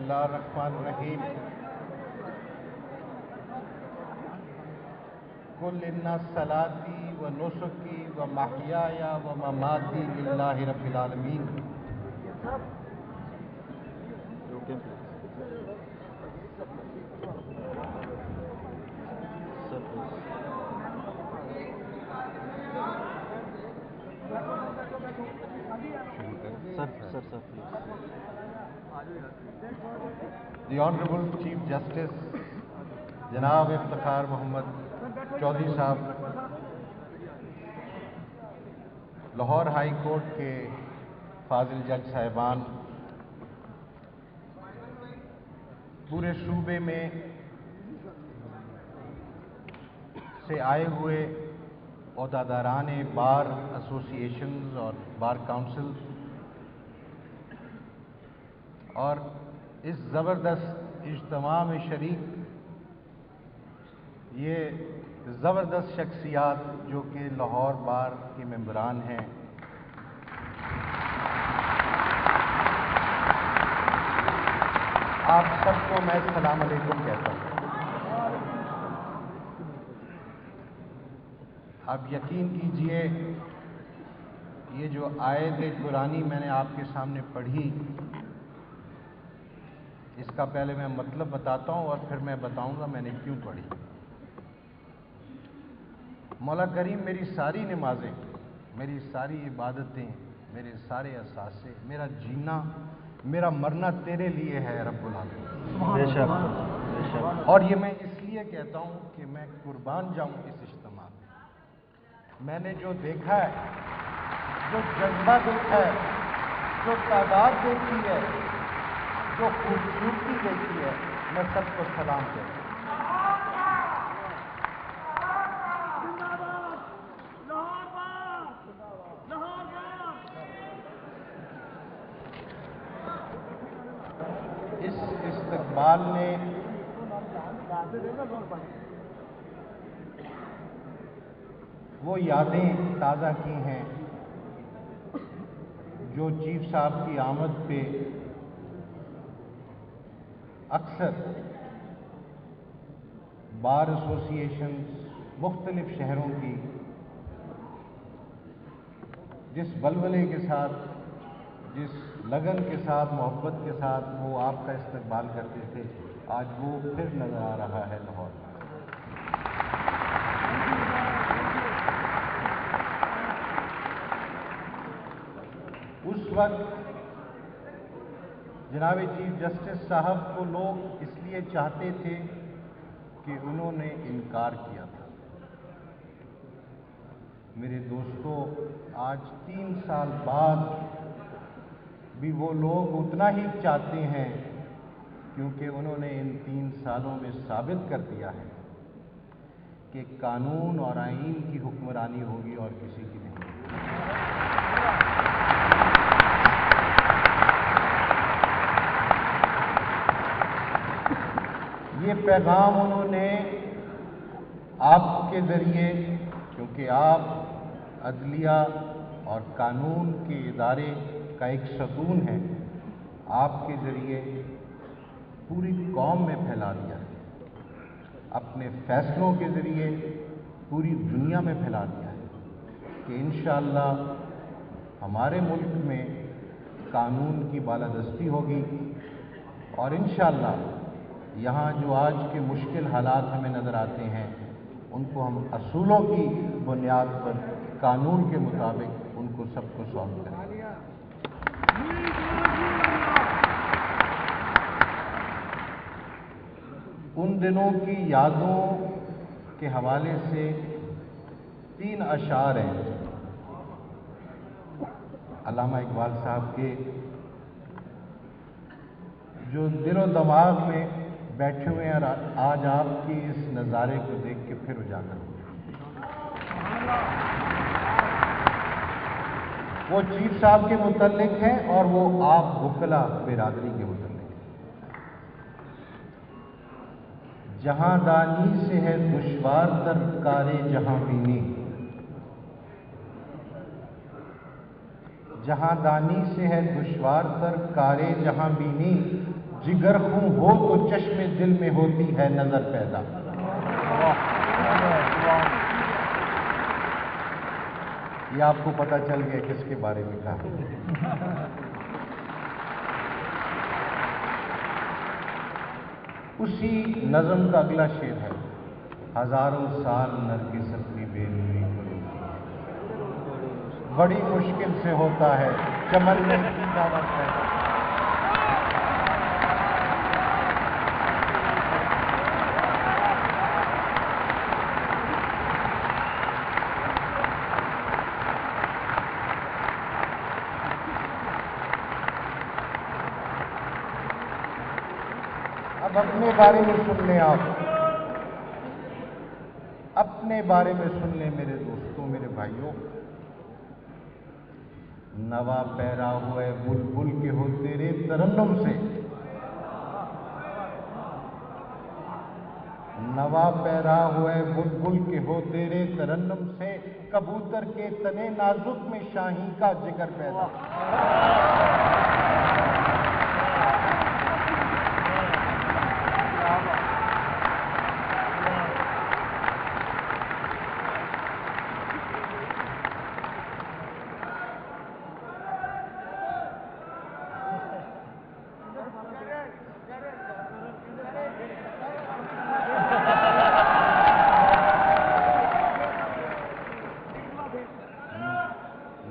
बिस्मिल्लाहिर्रहमानिर्रहीम। कुल इन्ना सलाती व नुसुकी व महयाया व ममाती लिल्लाहि रब्बिल आलमीन। The Honorable Chief Justice जनाब इफ्तिखार मोहम्मद चौधरी साहब, लाहौर हाई कोर्ट के फाजिल जज साहिबान, पूरे सूबे में से आए हुए ओहदेदारान बार एसोसिएशंस और बार काउंसिल और इस ज़बरदस्त इज्तिमा में शरीक ये ज़बरदस्त शख्सियात जो कि लाहौर बार के मेंबरान हैं, आप सबको मैं सलाम अलैकुम कहता हूँ। आप यकीन कीजिए, ये जो आयत कुरानी मैंने आपके सामने पढ़ी, इसका पहले मैं मतलब बताता हूँ और फिर मैं बताऊँगा मैंने क्यों पढ़ी। मौला करीम मेरी सारी नमाजें, मेरी सारी इबादतें, मेरे सारे असासे, मेरा जीना, मेरा मरना तेरे लिए है रब्बुल आलमीन। बेशक। और ये मैं इसलिए कहता हूँ कि मैं कुर्बान जाऊँ इस इज्तिमा में। मैंने जो देखा है, जो जज्बा देखा है, जो तादाद देखी है, जो खूबसूरती देखी है, मैं सबको सलाम कहता हूँ। इस इस्तकबाल ने वो यादें ताज़ा की हैं जो चीफ साहब की आमद पे अक्सर बार एसोसिएशंस मुख्तलिफ शहरों की जिस बलबले के साथ, जिस लगन के साथ, मोहब्बत के साथ वो आपका इस्तकबाल करते थे, आज वो फिर नजर आ रहा है लाहौर में। उस वक्त जनाब चीफ जस्टिस साहब को लोग इसलिए चाहते थे कि उन्होंने इनकार किया था। मेरे दोस्तों, आज 3 साल बाद भी वो लोग उतना ही चाहते हैं, क्योंकि उन्होंने इन 3 सालों में साबित कर दिया है कि कानून और आईन की हुक्मरानी होगी और किसी की नहीं। ये पैगाम उन्होंने आपके ज़रिए, क्योंकि आप अदलिया और कानून के इदारे का एक सतून है, आपके ज़रिए पूरी कौम में फैला दिया है, अपने फैसलों के ज़रिए पूरी दुनिया में फैला दिया है कि इंशाअल्लाह हमारे मुल्क में कानून की बालादस्ती होगी और इंशाअल्लाह यहाँ जो आज के मुश्किल हालात हमें नज़र आते हैं, उनको हम असूलों की बुनियाद पर कानून के मुताबिक उनको सबको सॉल्व करेंगे। उन दिनों की यादों के हवाले से 3 अशार हैं अल्लामा इकबाल साहब के, जो दिलो दिमाग में बैठे हुए हैं, आज आपके इस नज़ारे को देख के फिर उजागर हुए। वो चीफ साहब के मुतल्लिक हैं और वो आप वकला बिरादरी के मुतल्लिक हैं। जहां दानी से है दुश्वार तर कारे जहां बीनी, जहां दानी से है दुश्वार तर कारे जहां बीनी, जिगर खूं हो तो चश्मे दिल में होती है नजर पैदा। ये आपको पता चल गया किसके बारे में कहा। उसी नज़म का अगला शेर है, हजारों साल नरगिस अपनी बेनूरी को रोती है, बड़ी मुश्किल से होता है चमन में की दावत पैदा। अब अपने बारे में सुन लें आप, अपने बारे में सुन लें मेरे दोस्तों, मेरे भाइयों। नवा पैरा हुए बुलबुल के हो तेरे तरन्नुम से, नवा पैरा हुए बुलबुल के हो तेरे तरन्नुम से, कबूतर के तने नाजुक में शाही का जिगर पैदा।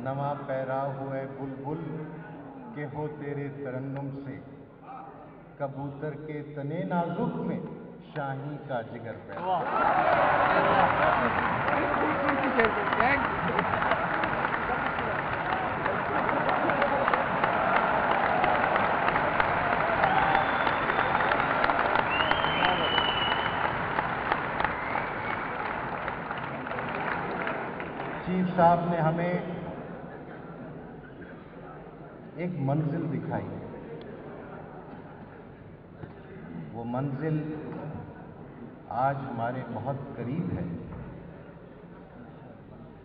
नवा पैरा हुए बुलबुल के हो तेरे तरन्नुम से, कबूतर के तने नाजुक में शाही का जिगर पैदा। चीफ साहब ने हमें एक मंजिल दिखाई, वो मंजिल आज हमारे बहुत करीब है।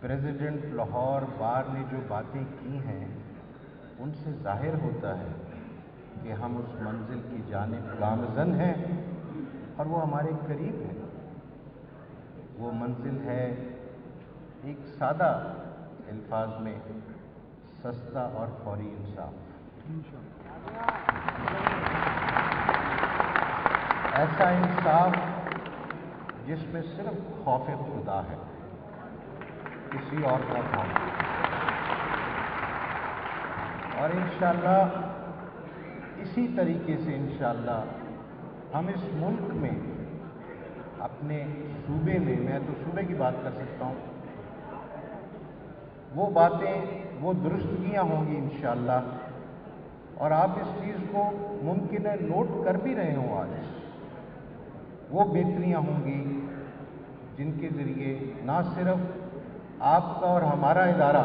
प्रेसिडेंट लाहौर बार ने जो बातें की हैं, उनसे जाहिर होता है कि हम उस मंजिल की जानिब गामज़न हैं और वो हमारे करीब है। वो मंजिल है एक सादा अल्फाज में सस्ता और फौरी इंसाफ। ऐसा इंसाफ जिसमें सिर्फ खौफ खुदा है, किसी और का खौफ नहीं। और इंशाअल्लाह इसी तरीके से इंशाअल्लाह हम इस मुल्क में, अपने सूबे में, मैं तो सूबे की बात कर सकता हूँ, वो बातें, वो दुरुस्तगियाँ होंगी इंशाअल्लाह। और आप इस चीज़ को मुमकिन है नोट कर भी रहे हों आज, वो बेहतरियाँ होंगी जिनके ज़रिए ना सिर्फ आपका और हमारा इदारा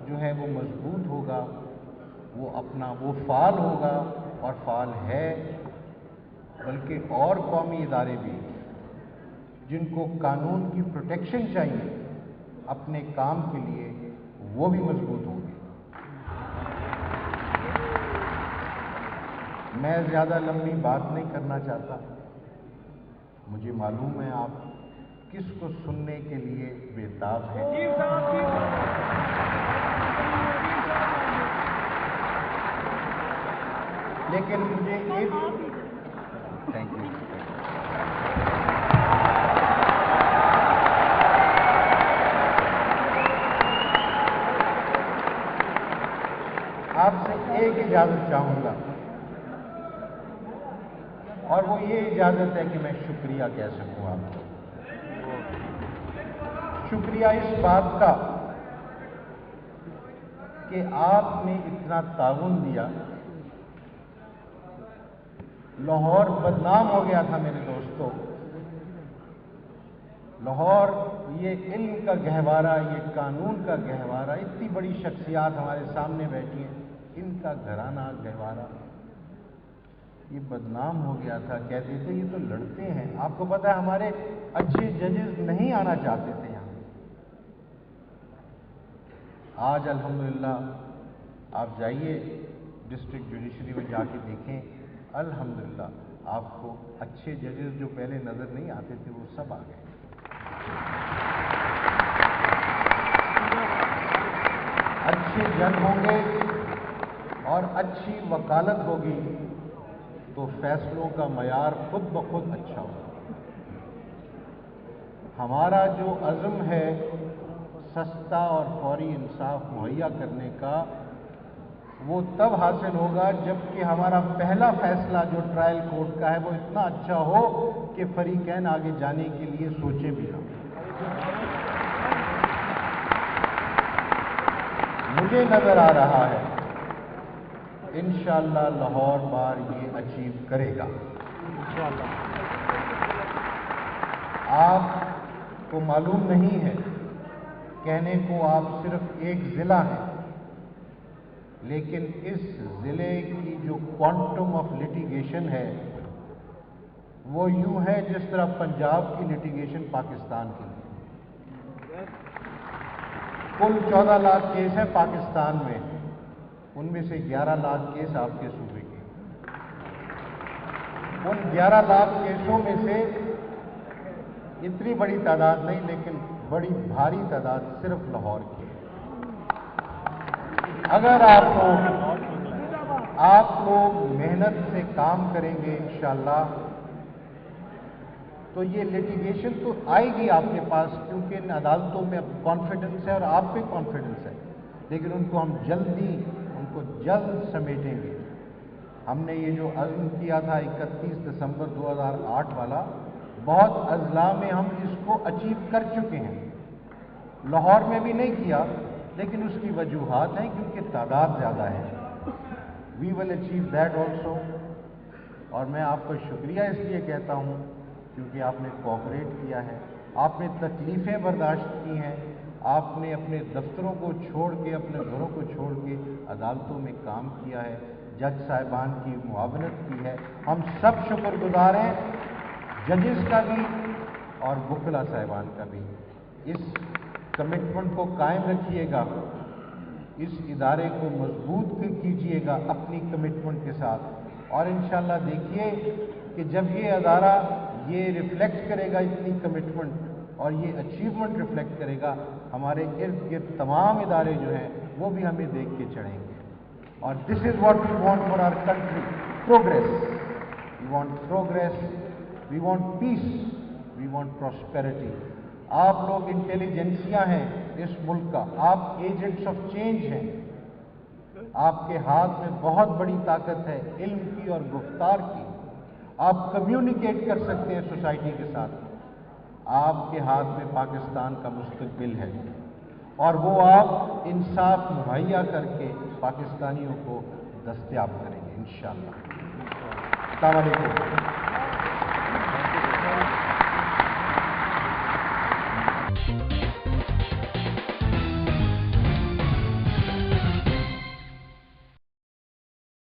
जो है वो मजबूत होगा, वो अपना वो फ़ाल होगा और फ़ाल है, बल्कि और कौमी इदारे भी जिनको कानून की प्रोटेक्शन चाहिए अपने काम के लिए, वो भी मजबूत होंगे। मैं ज़्यादा लंबी बात नहीं करना चाहता, मुझे मालूम है आप किसको सुनने के लिए बेताब हैं। लेकिन मुझे एक, थैंक यू, आपसे एक इजाज़त चाहूँगा, और वो ये इजाज़त है कि मैं शुक्रिया कह सकूँ आपको। शुक्रिया इस बात का कि आपने इतना ताउन दिया। लाहौर बदनाम हो गया था मेरे दोस्तों। लाहौर, ये इल्म का गहवारा, ये कानून का गहवारा, इतनी बड़ी शख्सियात हमारे सामने बैठी हैं, इनका घराना गहवारा ये बदनाम हो गया था। कहते थे ये तो लड़ते हैं। आपको पता है हमारे अच्छे जजेस नहीं आना चाहते थे यहाँ। आज अल्हम्दुलिल्लाह आप जाइए डिस्ट्रिक्ट जुडिशरी में जाके देखें, अल्हम्दुलिल्लाह आपको अच्छे जजेस जो पहले नज़र नहीं आते थे वो सब आ गए। अच्छे जज होंगे और अच्छी वकालत होगी तो फैसलों का मयार खुद ब खुद अच्छा होगा। हमारा जो अज़्म है सस्ता और फौरी इंसाफ मुहैया करने का, वो तब हासिल होगा जबकि हमारा पहला फैसला जो ट्रायल कोर्ट का है वो इतना अच्छा हो कि फरीकैन आगे जाने के लिए सोचे भी ना। मुझे नजर आ रहा है इंशाअल्लाह लाहौर बार ये अचीव करेगा। आपको मालूम नहीं है, कहने को आप सिर्फ एक जिला है, लेकिन इस जिले की जो क्वांटम ऑफ लिटिगेशन है वो यूं है जिस तरह पंजाब की लिटिगेशन पाकिस्तान की है। कुल 14 लाख केस है पाकिस्तान में, उनमें से 11 लाख केस आपके सूबे के। उन 11 लाख केसों में से इतनी बड़ी तादाद नहीं, लेकिन बड़ी भारी तादाद सिर्फ लाहौर की है। अगर आप लोग मेहनत से काम करेंगे इंशाअल्लाह तो ये लिटिगेशन तो आएगी आपके पास, क्योंकि इन अदालतों में कॉन्फिडेंस है और आप पे कॉन्फिडेंस है, लेकिन उनको हम जल्द समेटेंगे। हमने ये जो अज़्म किया था 31 दिसंबर 2008 वाला, बहुत अजला में हम इसको अचीव कर चुके हैं। लाहौर में भी नहीं किया, लेकिन उसकी वजूहात हैं क्योंकि तादाद ज़्यादा है। We will achieve that also. और मैं आपका शुक्रिया इसलिए कहता हूँ क्योंकि आपने कोऑपरेट किया है, आपने तकलीफ़ें बर्दाश्त की हैं, आपने अपने दफ्तरों को छोड़ के, अपने घरों को छोड़ के अदालतों में काम किया है, जज साहिबान की मुआवनत की है। हम सब शुक्रगुजार हैं, जजेस का भी और वकला साहिबान का भी। इस कमिटमेंट को कायम रखिएगा, इस इदारे को मजबूत कीजिएगा अपनी कमिटमेंट के साथ, और इंशाअल्लाह देखिए कि जब ये अदारा ये रिफ्लेक्ट करेगा इतनी कमिटमेंट और ये अचीवमेंट रिफ्लेक्ट करेगा, हमारे इर्द गिर्द तमाम इदारे जो हैं वो भी हमें देख के चढ़ेंगे। और this is what we want for our country, progress. We want progress, we want peace, we want prosperity. आप लोग इंटेलिजेंसिया हैं इस मुल्क का, आप एजेंट्स ऑफ चेंज हैं। आपके हाथ में बहुत बड़ी ताकत है इल्म की और गुफ्तार की। आप कम्युनिकेट कर सकते हैं सोसाइटी के साथ। आपके हाथ में पाकिस्तान का मुस्तकबिल है और वो आप इंसाफ मुहैया करके पाकिस्तानियों को दस्तयाब करेंगे इंशाअल्लाह। अस्सलाम वालेकुम।